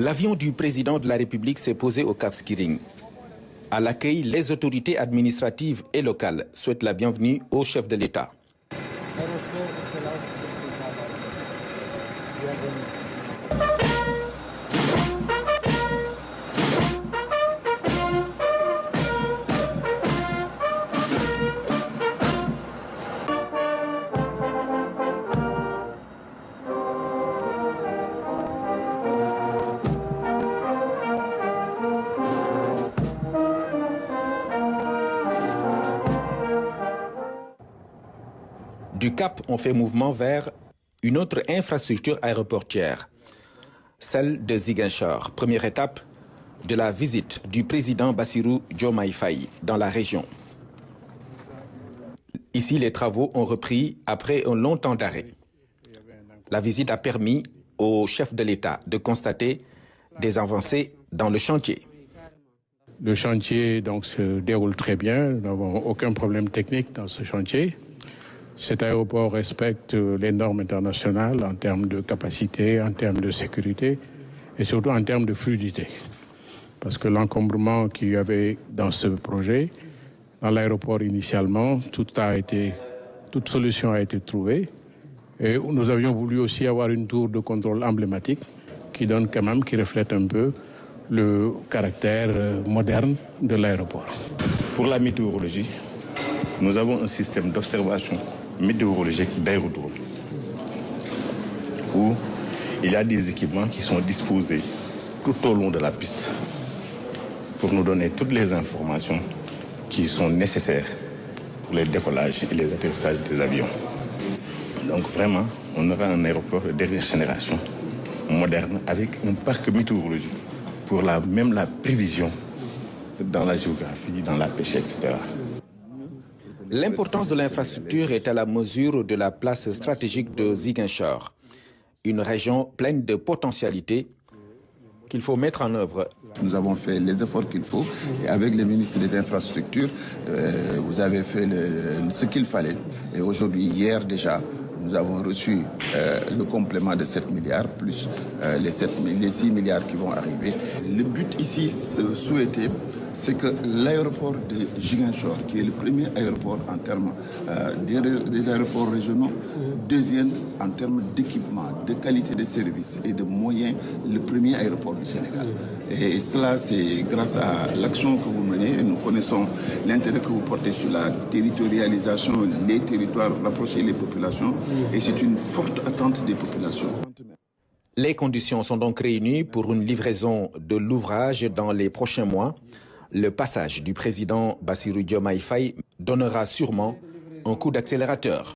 L'avion du président de la République s'est posé au Cap Skirring. À l'accueil, les autorités administratives et locales souhaitent la bienvenue au chef de l'État. Du Cap, on fait mouvement vers une autre infrastructure aéroportuaire, celle de Ziguinchor, première étape de la visite du président Bassirou Diomaye Faye dans la région. Ici, les travaux ont repris après un long temps d'arrêt. La visite a permis au chef de l'État de constater des avancées dans le chantier. Le chantier donc, se déroule très bien, nous n'avons aucun problème technique dans ce chantier. Cet aéroport respecte les normes internationales en termes de capacité, en termes de sécurité et surtout en termes de fluidité. Parce que l'encombrement qu'il y avait dans ce projet, dans l'aéroport initialement, toute solution a été trouvée. Et nous avions voulu aussi avoir une tour de contrôle emblématique qui reflète un peu le caractère moderne de l'aéroport. Pour la météorologie, nous avons un système d'observation météorologique d'aérodrome où il y a des équipements qui sont disposés tout au long de la piste pour nous donner toutes les informations qui sont nécessaires pour les décollages et les atterrissages des avions. Donc vraiment, on aura un aéroport de dernière génération, moderne, avec un parc météorologique pour même la prévision dans la géographie, dans la pêche, etc. L'importance de l'infrastructure est à la mesure de la place stratégique de Ziguinchor, une région pleine de potentialités qu'il faut mettre en œuvre. Nous avons fait les efforts qu'il faut et avec le ministre des Infrastructures, vous avez fait ce qu'il fallait. Et aujourd'hui, hier déjà, nous avons reçu le complément de 7 milliards, plus les 6 milliards qui vont arriver. Le but ici, souhaité, c'est que l'aéroport de Ziguinchor, qui est le premier aéroport en termes des aéroports régionaux, devienne en termes d'équipement, de qualité de service et de moyens, le premier aéroport du Sénégal. Et cela, c'est grâce à l'action que vous menez. Et nous connaissons l'intérêt que vous portez sur la territorialisation, les territoires, rapprocher les populations. Et c'est une forte attente des populations. Les conditions sont donc réunies pour une livraison de l'ouvrage dans les prochains mois. Le passage du président Bassirou Diomaye Faye donnera sûrement un coup d'accélérateur.